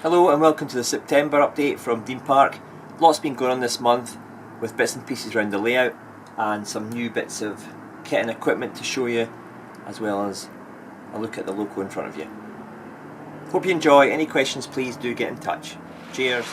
Hello and welcome to the September update from Dean Park. Lots been going on this month with bits and pieces around the layout and some new bits of kit and equipment to show you, as well as a look at the logo in front of you. Hope you enjoy. Any questions, please do get in touch. Cheers.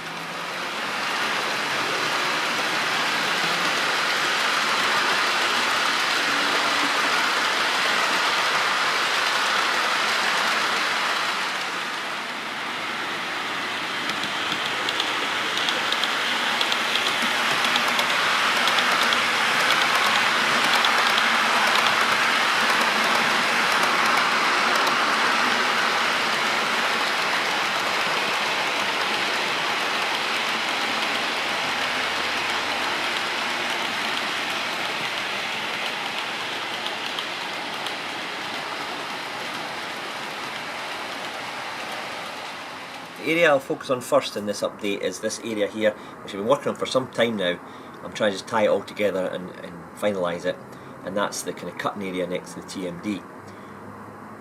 The area I'll focus on first in this update is this area here, which I've been working on for some time now. I'm trying to just tie it all together and finalise it, and that's the kind of cutting area next to the TMD.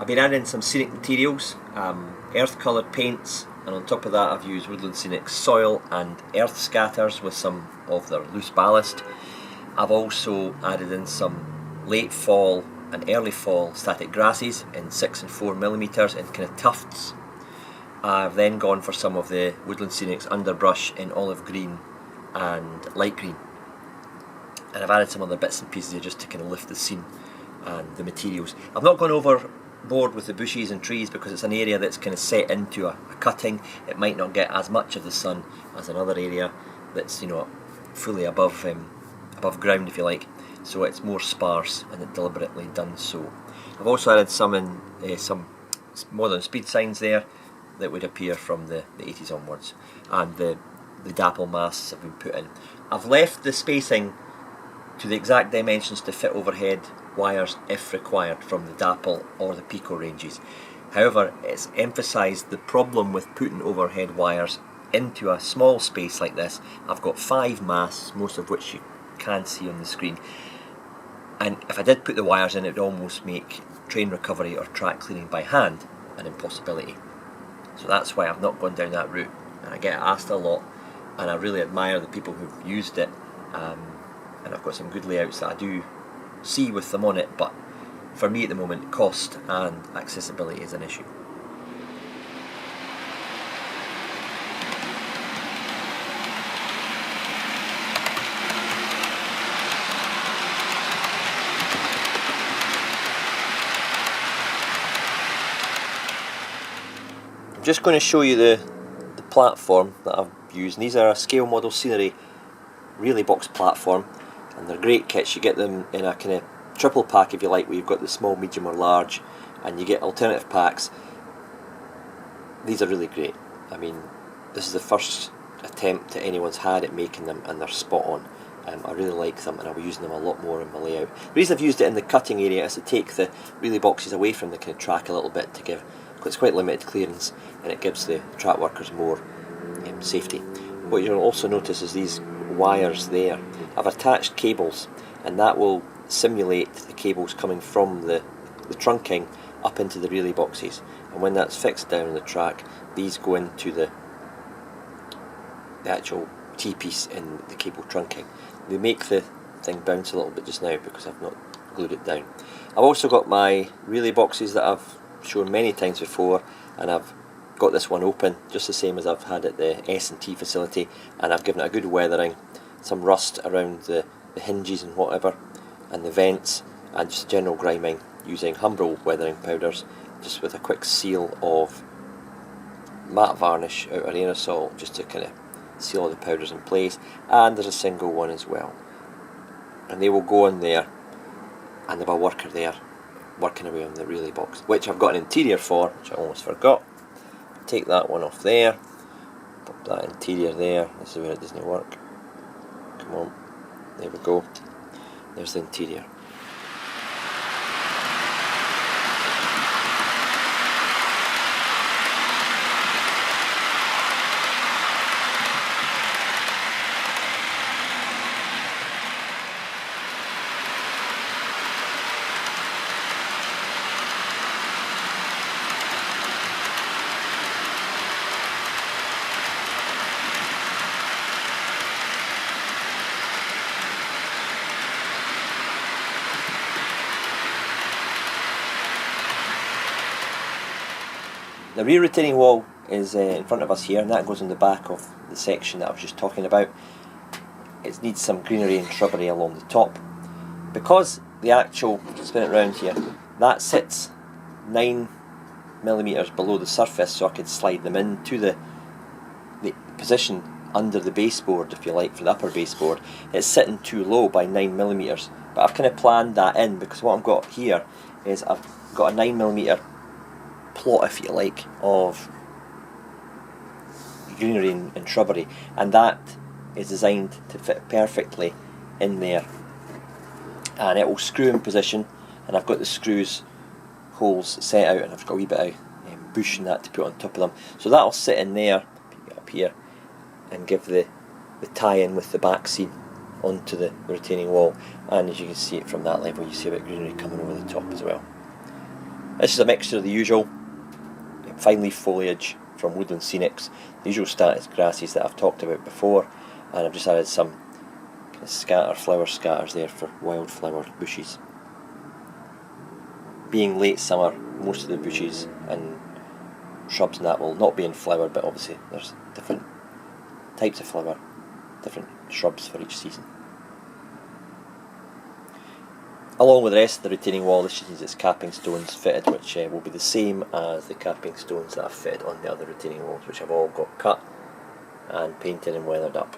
I've been adding some scenic materials, earth coloured paints, and on top of that I've used Woodland Scenic soil and earth scatters with some of their loose ballast. I've also added in some late fall and early fall static grasses in 6 and 4mm in kind of tufts. I've then gone for some of the Woodland Scenic's underbrush in olive green and light green, and I've added some other bits and pieces here just to kind of lift the scene and the materials. I've not gone overboard with the bushes and trees because it's an area that's kind of set into a cutting. It might not get as much of the sun as another area that's, you know, fully above ground, if you like, so it's more sparse and it's deliberately done so. I've also added some modern speed signs there that would appear from the 80s onwards, and the dapple masts have been put in. I've left the spacing to the exact dimensions to fit overhead wires if required from the dapple or the pico ranges. However, it's emphasised the problem with putting overhead wires into a small space like this. I've got 5 masts, most of which you can see on the screen, and if I did put the wires in, it would almost make train recovery or track cleaning by hand an impossibility. So that's why I've not gone down that route, and I get asked a lot, and I really admire the people who've used it, and I've got some good layouts that I do see with them on it, but for me at the moment cost and accessibility is an issue. I'm just going to show you the platform that I've used. These are a scale model scenery Warley box platform, and they're great kits. You get them in a kind of triple pack, if you like, where you've got the small, medium or large, and you get alternative packs. These are really great. I mean, this is the first attempt that anyone's had at making them, and they're spot on. I really like them, and I'll be using them a lot more in my layout. The reason I've used it in the cutting area is to take the Warley boxes away from the kind of track a little bit, to give, it's quite limited clearance, and it gives the track workers more safety. What you'll also notice is these wires there. I've attached cables, and that will simulate the cables coming from the trunking up into the relay boxes, and when that's fixed down the track, these go into the actual T-piece in the cable trunking. They make the thing bounce a little bit just now because I've not glued it down. I've also got my relay boxes that I've shown many times before, and I've got this one open just the same as I've had at the S&T facility, and I've given it a good weathering, some rust around the hinges and whatever, and the vents, and just general griming using Humbrol weathering powders, just with a quick seal of matte varnish out of aerosol just to kind of seal all the powders in place. And there's a single one as well, and they will go on there, and there'll be a worker there working away on the relay box, which I've got an interior for, which I almost forgot. Take that one off there, pop that interior there. This is where it doesn't work. Come on, there we go. There's the interior. The rear retaining wall is in front of us here, and that goes on the back of the section that I was just talking about. It needs some greenery and shrubbery along the top. Because the actual, spin it round here, that sits 9mm below the surface, so I could slide them into the position under the baseboard, if you like, for the upper baseboard. It's sitting too low by 9mm, but I've kind of planned that in, because what I've got here is I've got a 9mm plot, if you like, of greenery and shrubbery, and that is designed to fit perfectly in there, and it will screw in position. And I've got the screws holes set out, and I've got a wee bit of bush and that to put on top of them, so that'll sit in there up here and give the tie-in with the back seam onto the retaining wall. And as you can see it from that level, you see a bit of greenery coming over the top as well. This is a mixture of the usual fine leaf foliage from Woodland Scenics, the usual status grasses that I've talked about before, and I've just added some flower scatters there for wildflower bushes. Being late summer, most of the bushes and shrubs and that will not be in flower, but obviously there's different types of flower, different shrubs for each season. Along with the rest of the retaining wall, this needs its capping stones fitted, which will be the same as the capping stones that I've fitted on the other retaining walls, which I've all got cut and painted and weathered up.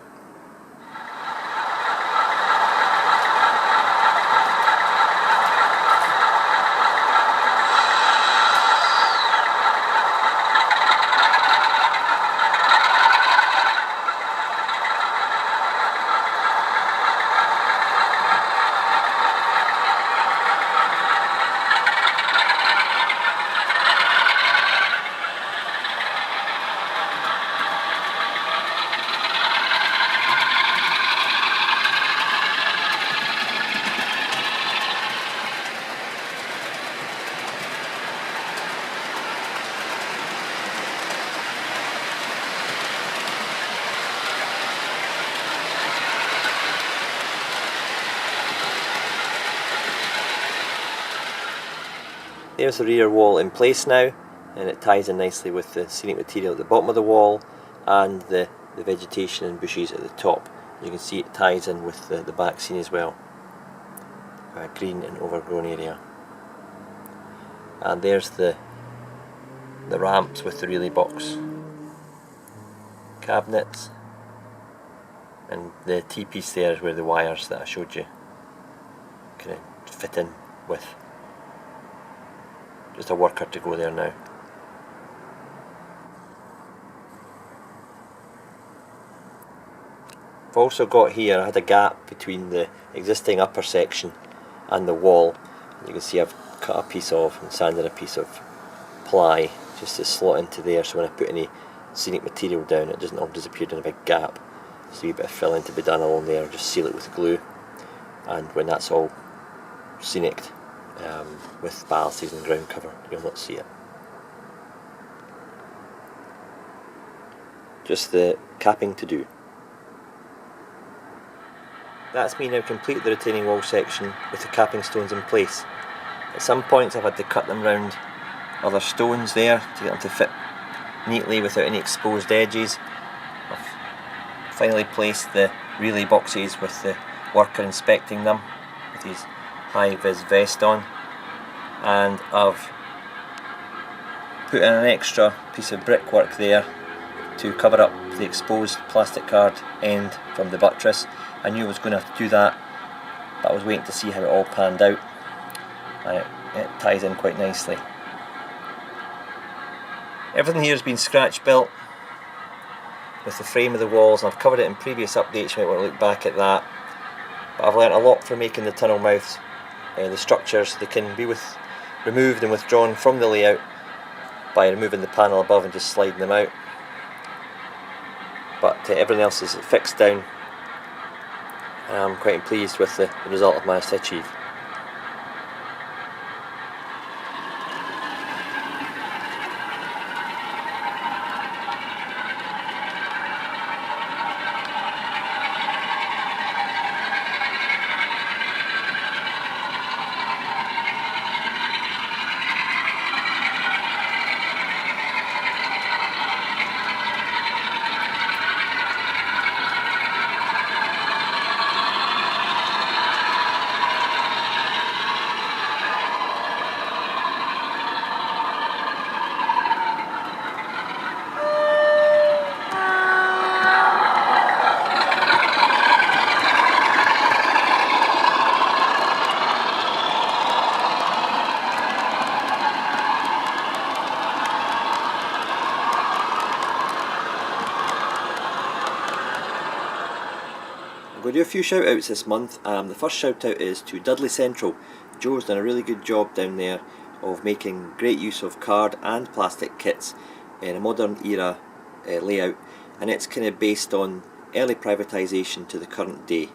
There's the rear wall in place now, and it ties in nicely with the scenic material at the bottom of the wall and the vegetation and bushes at the top. You can see it ties in with the back scene as well, a green and overgrown area. And there's the ramps with the relay box cabinets, and the T-piece there is where the wires that I showed you kind of fit in with. Just a worker to go there now. I've also got here, I had a gap between the existing upper section and the wall. You can see I've cut a piece off and sanded a piece of ply just to slot into there, so when I put any scenic material down it doesn't all disappear in a big gap. There's a wee bit of filling to be done along there, just seal it with glue, and when that's all scenic with balances and ground cover, you'll not see it. Just the capping to do. That's me now completed the retaining wall section with the capping stones in place. At some points I've had to cut them round other stones there to get them to fit neatly without any exposed edges. I've finally placed the relay boxes with the worker inspecting them with his high-vis vest on, and I've put in an extra piece of brickwork there to cover up the exposed plastic card end from the buttress. I knew I was going to have to do that, but I was waiting to see how it all panned out, and it ties in quite nicely. Everything here has been scratch built with the frame of the walls, and I've covered it in previous updates. You might want to look back at that, but I've learnt a lot from making the tunnel mouths. The structures, they can be removed and withdrawn from the layout by removing the panel above and just sliding them out, but everything else is fixed down, and I'm quite pleased with the result I've managed to achieve. going to do a few shout outs this month. The first shout out is to Dudley Central. Joe's done a really good job down there of making great use of card and plastic kits in a modern era layout, and it's kind of based on early privatisation to the current day.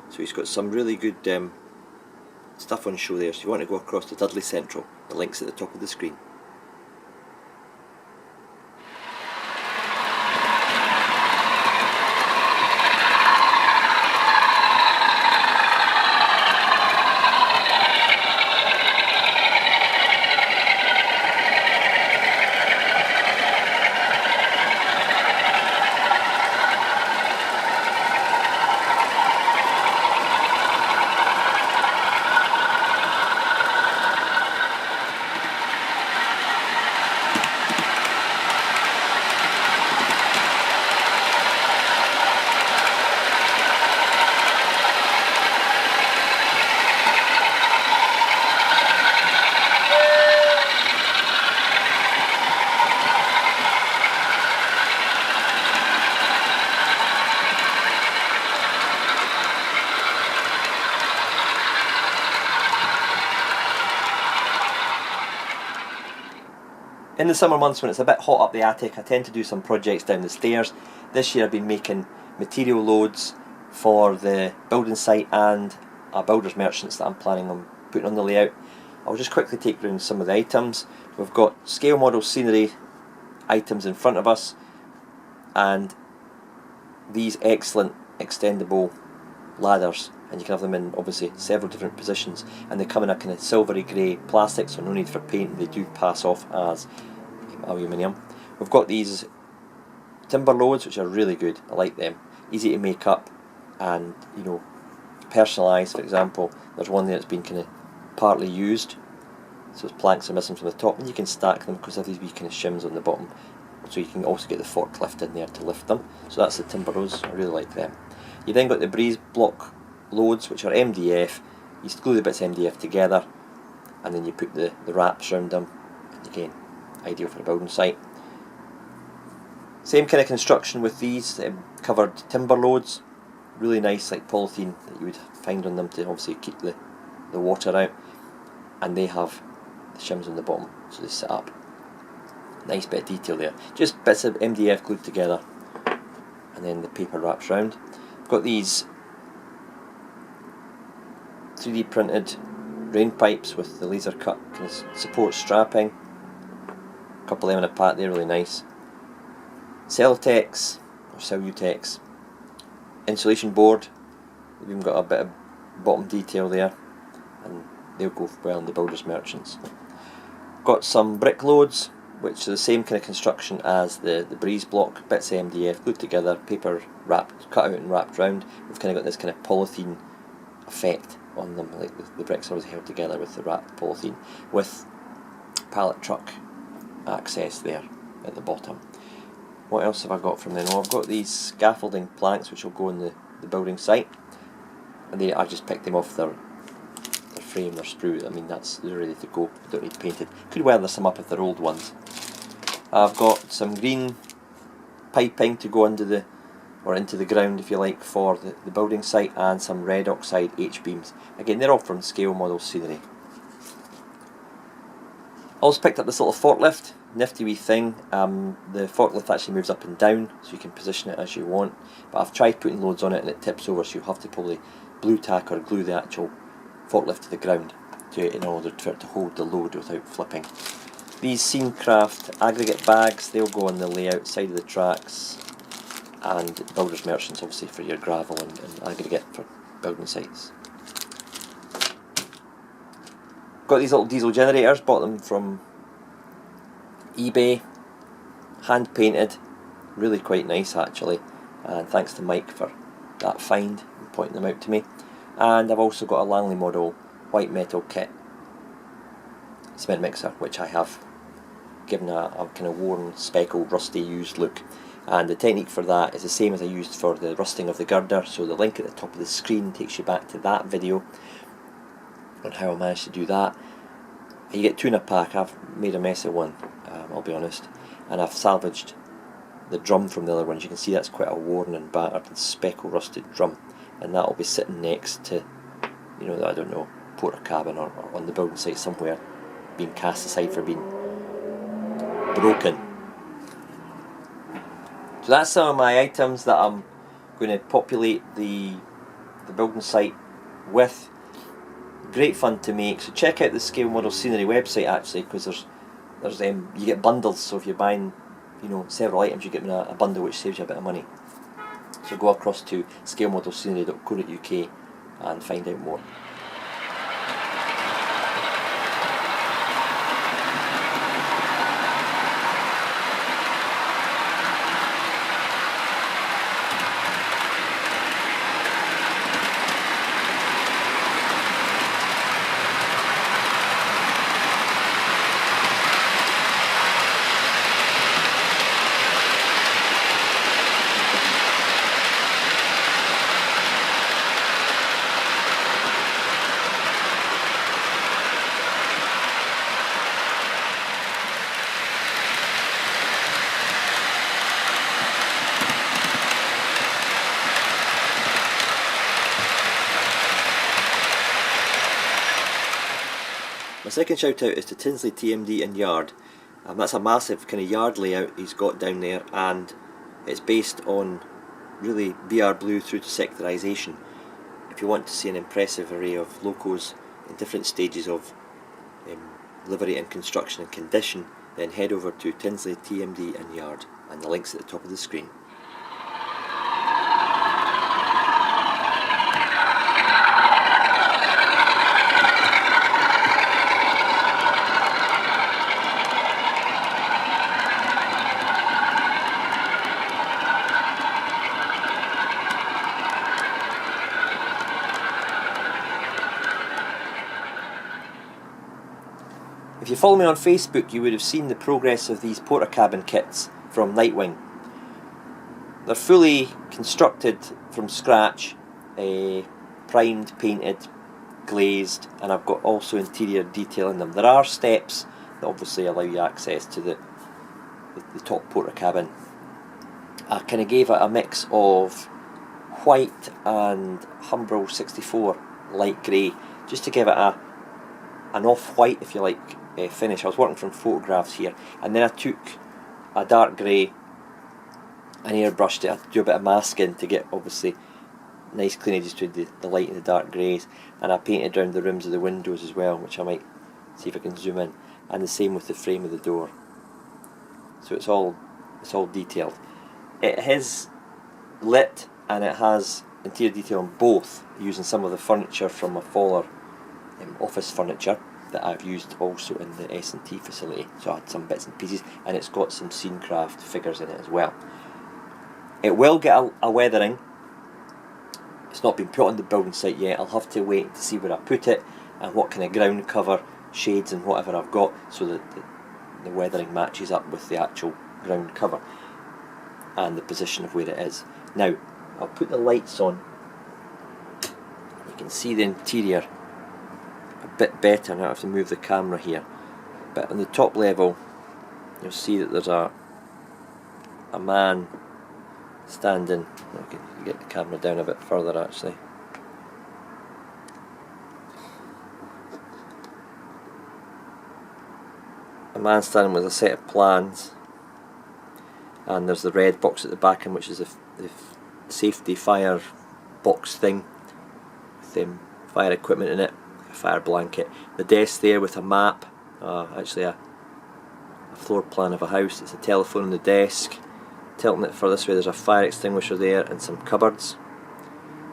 So he's got some really good stuff on show there, so if you want to go across to Dudley Central, the link's at the top of the screen. In the summer months when it's a bit hot up the attic, I tend to do some projects down the stairs. This year I've been making material loads for the building site and our builders merchants that I'm planning on putting on the layout. I'll just quickly take around some of the items. We've got scale model scenery items in front of us, and these excellent extendable ladders, and you can have them in obviously several different positions, and they come in a kind of silvery grey plastic, so no need for paint. They do pass off as aluminium. We've got these timber loads which are really good. I like them, easy to make up and, you know, personalised. For example, there's one there that's been kind of partly used, so its planks are missing from the top, and you can stack them because they have these wee kind of shims on the bottom, so you can also get the forklift in there to lift them. So that's the timber loads, I really like them. You then got the breeze block loads, which are MDF. You glue the bits of MDF together, and then you put the wraps around them, and again, ideal for a building site. Same kind of construction with these covered timber loads, really nice, like polythene that you would find on them to obviously keep the water out, and they have the shims on the bottom, so they sit up. Nice bit of detail there, just bits of MDF glued together, and then the paper wraps round. Got these 3D printed rain pipes with the laser cut kind of support strapping. A couple of them in a pack, they're really nice. Celtex or Cellutex insulation board. We've even got a bit of bottom detail there, and they'll go well in the builders merchants. Got some brick loads, which are the same kind of construction as the breeze block, bits of MDF glued together, paper wrapped, cut out and wrapped round. We've kind of got this kind of polythene effect on them, like the bricks are always held together with the wrapped polythene, with pallet truck access there at the bottom. What else have I got from them? Well, I've got these scaffolding planks which will go in the building site, and I just picked them off their frame, their sprue. I mean, they're ready to go, don't need painted. Could weather some up if they're old ones. I've got some green piping to go into the ground, if you like, for the building site, and some red oxide H-beams. Again, they're all from scale model scenery. Also picked up this little forklift, nifty wee thing. The forklift actually moves up and down, so you can position it as you want, but I've tried putting loads on it and it tips over, so you'll have to probably blue tack or glue the actual forklift to the ground in order for it to hold the load without flipping. These Scenecraft aggregate bags, they'll go on the layout side of the tracks, and builders merchants obviously for your gravel and aggregate for building sites. Got these little diesel generators, bought them from eBay, hand painted, really quite nice actually, and thanks to Mike for that find and pointing them out to me. And I've also got a Langley model white metal kit cement mixer, which I have given a kind of worn, speckled, rusty, used look. And the technique for that is the same as I used for the rusting of the girder, so the link at the top of the screen takes you back to that video on how I managed to do that. You get two in a pack. I've made a mess of one, I'll be honest, and I've salvaged the drum from the other one. As you can see, that's quite a worn and battered and speckle rusted drum. and that will be sitting next to, you know, I don't know, porter cabin or on the building site somewhere, being cast aside for being broken. So that's some of my items that I'm going to populate the building site with. Great fun to make. So check out the Scale Model Scenery website actually, because there's you get bundles. So if you're buying, you know, several items, you get a bundle which saves you a bit of money. So go across to scalemodelscenery.co.uk and find out more. My second shout out is to Tinsley TMD and Yard. That's a massive kind of yard layout he's got down there, and it's based on really BR blue through to sectorisation. If you want to see an impressive array of locos in different stages of livery and construction and condition, then head over to Tinsley TMD and Yard, and the link's at the top of the screen. If you follow me on Facebook, you would have seen the progress of these porter cabin kits from Nightwing. They're fully constructed from scratch, primed, painted, glazed, and I've got also interior detail in them. There are steps that obviously allow you access to the top porter cabin. I kind of gave it a mix of white and Humbrol 64 light grey, just to give it an off-white, if you like, finish. I was working from photographs here, and then I took a dark grey and airbrushed it. I had to do a bit of masking to get obviously nice cleanages between the light and the dark greys, and I painted around the rims of the windows as well, which I might see if I can zoom in, and the same with the frame of the door. So it's all detailed. It is lit, and it has interior detail on both, using some of the furniture from a Fowler office furniture that I've used also in the S&T facility. So I had some bits and pieces, and it's got some Scenecraft figures in it as well. It will get a weathering. It's not been put on the building site yet. I'll have to wait to see where I put it and what kind of ground cover, shades and whatever I've got, so that the weathering matches up with the actual ground cover and the position of where it is. Now, I'll put the lights on. You can see the interior a bit better. Now I have to move the camera here, but on the top level you'll see that there's a man standing. I can get the camera down a bit further actually. A man standing with a set of plans, and there's the red box at the back, in which is the safety fire box thing with fire equipment in it, a fire blanket. The desk there with a map, actually a floor plan of a house. It's a telephone on the desk. Tilting it further this way, there's a fire extinguisher there and some cupboards,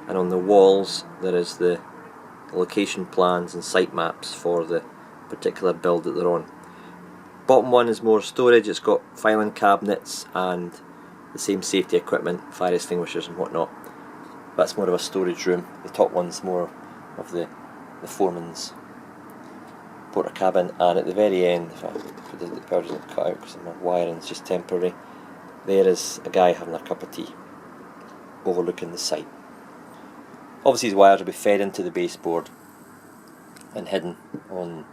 and on the walls there is the location plans and site maps for the particular build that they're on. Bottom one is more storage. It's got filing cabinets and the same safety equipment, fire extinguishers and whatnot. That's more of a storage room. The top one's more of the foreman's porter cabin, and at the very end, if the power doesn't cut out because my wiring's just temporary, there is a guy having a cup of tea overlooking the site. Obviously his wires will be fed into the baseboard and hidden on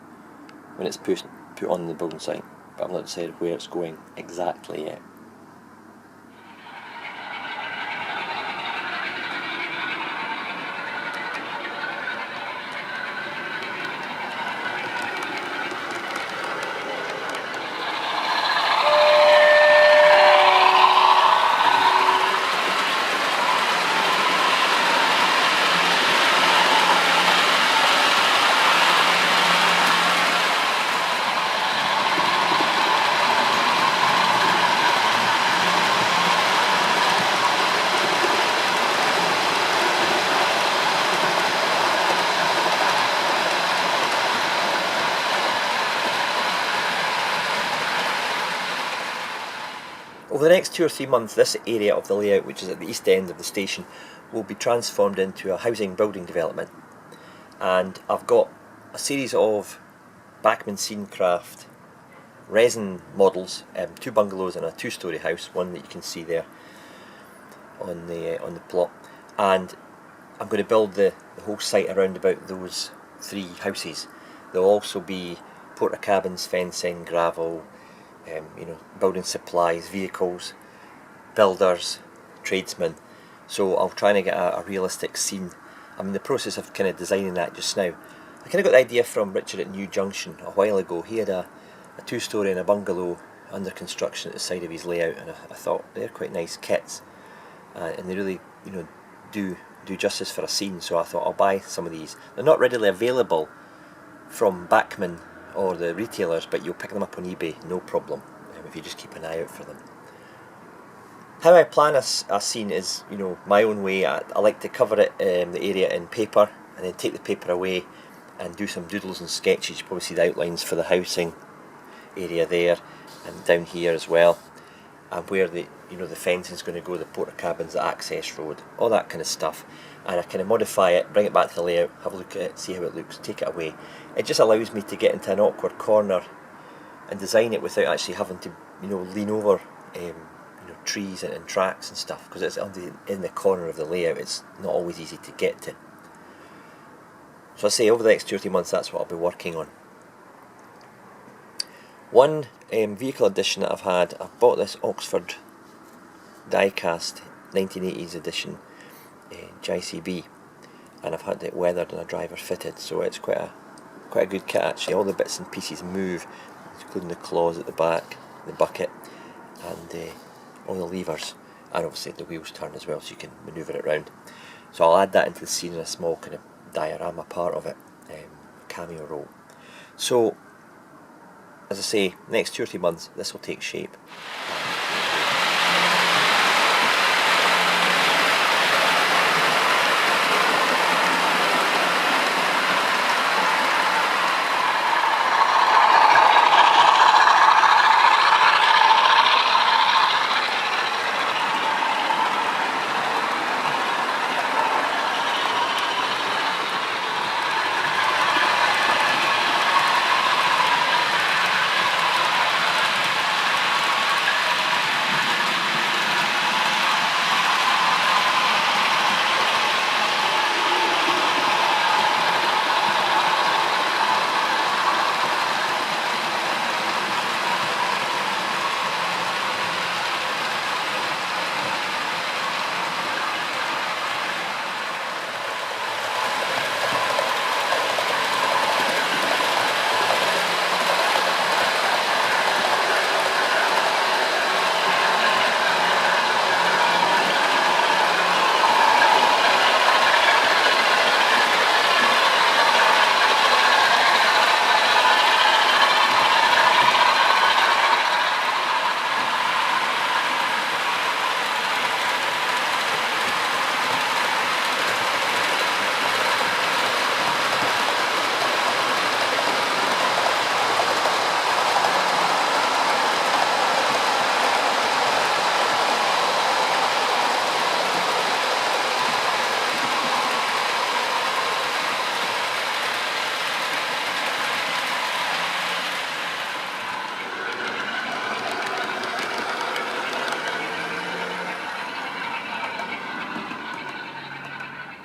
when it's put on the building site, but I've not decided where it's going exactly yet. Over the next 2 or 3 months, this area of the layout, which is at the east end of the station, will be transformed into a housing building development. And I've got a series of Bachmann Scenecraft resin models, 2 bungalows and a 2-storey house, one that you can see there on the plot, and I'm going to build the whole site around about those 3 houses. There'll also be porta cabins, fencing, gravel, building supplies, vehicles, builders, tradesmen. So I'll try and get a realistic scene. I'm in the process of kind of designing that just now. I kind of got the idea from Richard at New Junction a while ago. He had a 2-storey and a bungalow under construction at the side of his layout, and I thought they're quite nice kits, and they really do justice for a scene. So I thought I'll buy some of these. They're not readily available from Bachmann or the retailers, but you'll pick them up on eBay, no problem, if you just keep an eye out for them. How I plan a scene is, my own way. I like to cover it, the area in paper, and then take the paper away and do some doodles and sketches. You probably see the outlines for the housing area there, and down here as well, and where the fencing is going to go, the porta cabins, the access road, all that kind of stuff. And I kind of modify it, bring it back to the layout, have a look at it, see how it looks, take it away. It just allows me to get into an awkward corner and design it without actually having to lean over trees and tracks and stuff, because it's in the corner of the layout. It's not always easy to get to. So I say over the next 2 or 3 months, that's what I'll be working on. One vehicle edition that I've bought this Oxford die-cast 1980s edition JCB, and I've had it weathered and a driver fitted, so it's quite a good kit actually. All the bits and pieces move, including the claws at the back, the bucket, and all the levers, and obviously the wheels turn as well, so you can manoeuvre it around. So I'll add that into the scene in a small kind of diorama part of it, cameo role. So as I say, next 2 or 3 months this will take shape.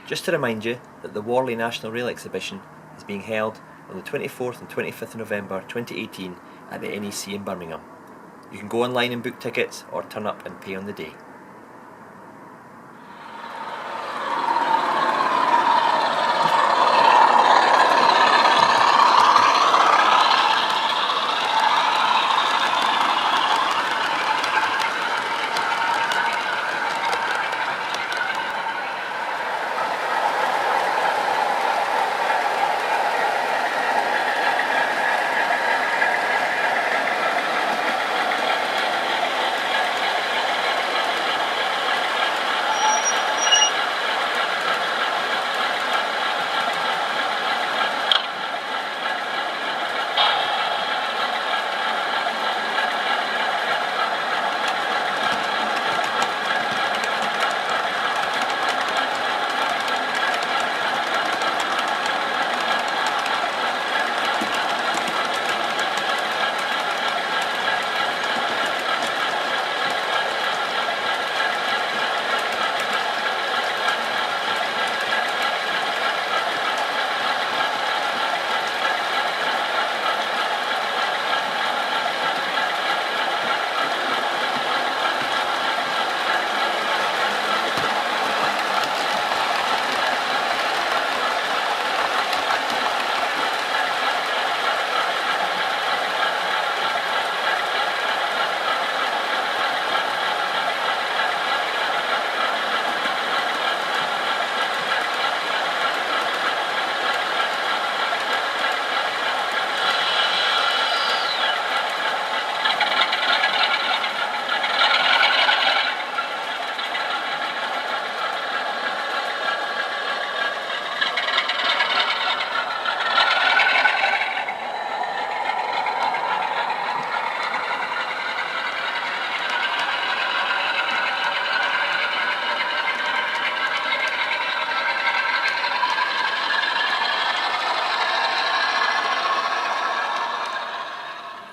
Just to remind you that the Warley National Rail Exhibition is being held on the 24th and 25th of November 2018 at the NEC in Birmingham. You can go online and book tickets, or turn up and pay on the day.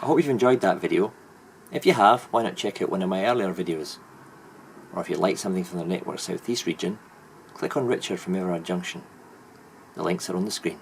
hope you've enjoyed that video. If you have, why not check out one of my earlier videos? Or if you'd like something from the Network South East region, click on Richard from Everard Junction. The links are on the screen.